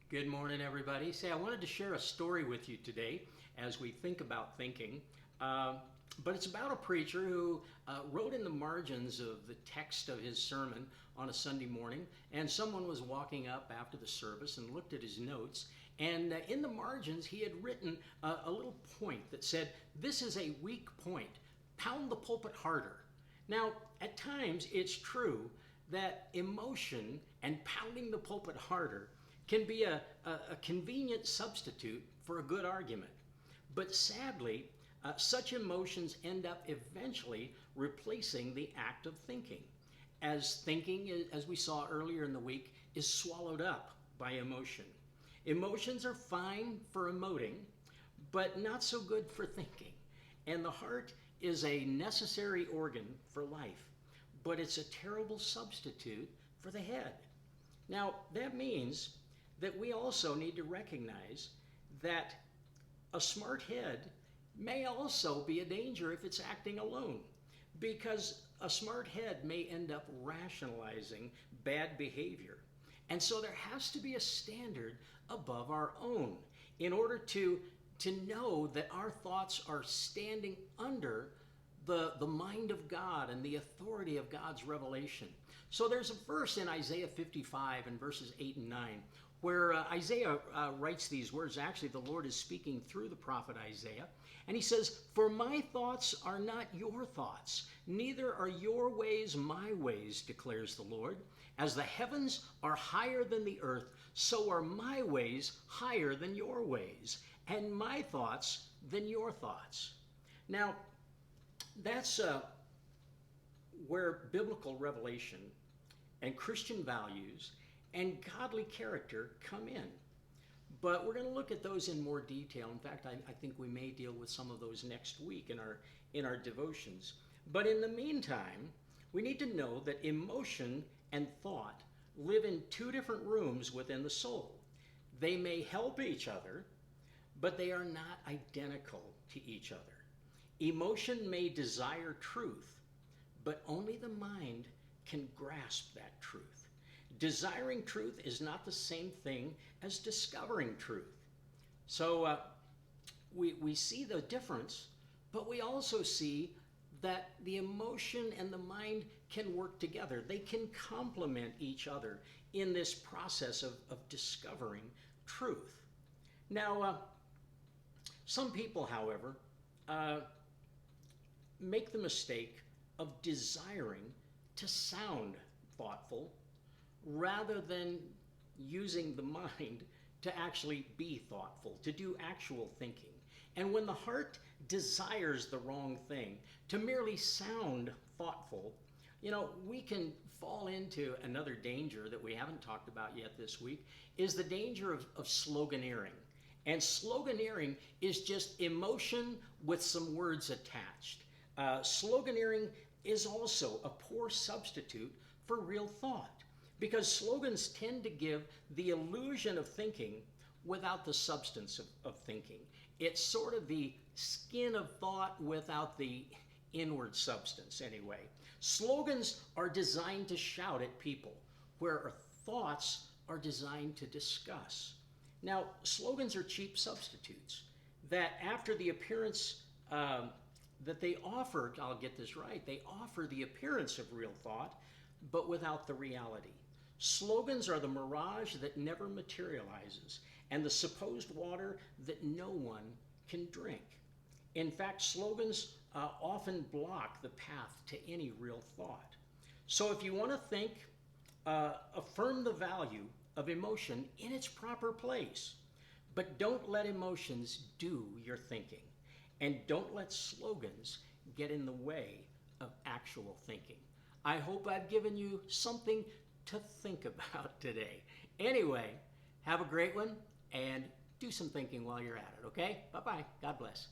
Good morning, everybody. I wanted to share a story with you today as we think about thinking. But it's about a preacher who wrote in the margins of the text of his sermon on a Sunday morning, and someone was walking up after the service and looked at his notes. And in the margins, he had written a little point that said, "This is a weak point. Pound the pulpit harder." Now, at times, it's true that emotion and pounding the pulpit harder can be a convenient substitute for a good argument. But sadly, such emotions end up eventually replacing the act of thinking, as thinking, as we saw earlier in the week, is swallowed up by emotion. Emotions are fine for emoting, but not so good for thinking. And the heart is a necessary organ for life, but it's a terrible substitute for the head. Now, that means that we also need to recognize that a smart head may also be a danger if it's acting alone, because a smart head may end up rationalizing bad behavior. And so there has to be a standard above our own in order to know that our thoughts are standing under the mind of God and the authority of God's revelation. So there's a verse in Isaiah 55 and verses 8 and 9 where Isaiah writes these words. Actually, the Lord is speaking through the prophet Isaiah. And he says, "For my thoughts are not your thoughts, neither are your ways my ways, declares the Lord. As the heavens are higher than the earth, so are my ways higher than your ways, and my thoughts than your thoughts." Now, that's where biblical revelation and Christian values and godly character come in. But we're going to look at those in more detail. In fact, I think we may deal with some of those next week in our devotions. But in the meantime, we need to know that emotion and thought live in two different rooms within the soul. They may help each other, but they are not identical to each other. Emotion may desire truth, but only the mind can grasp that truth. Desiring truth is not the same thing as discovering truth. So we see the difference, but we also see that the emotion and the mind can work together. They can complement each other in this process of discovering truth. Now, some people, however, make the mistake of desiring to sound thoughtful rather than using the mind to actually be thoughtful, to do actual thinking. And when the heart desires the wrong thing, to merely sound thoughtful, we can fall into another danger that we haven't talked about yet this week, is the danger of sloganeering. And sloganeering is just emotion with some words attached. Sloganeering is also a poor substitute for real thought, because slogans tend to give the illusion of thinking without the substance of thinking. It's sort of the skin of thought without the inward substance, anyway. Slogans are designed to shout at people, where thoughts are designed to discuss. Now, slogans are cheap substitutes that, after the appearance that they offer, I'll get this right, they offer the appearance of real thought, but without the reality. Slogans are the mirage that never materializes, and the supposed water that no one can drink. In fact, slogans often block the path to any real thought. So if you want to think, affirm the value of emotion in its proper place, but don't let emotions do your thinking, and don't let slogans get in the way of actual thinking. I hope I've given you something to think about today. Anyway, have a great one and do some thinking while you're at it, okay? Bye-bye. God bless.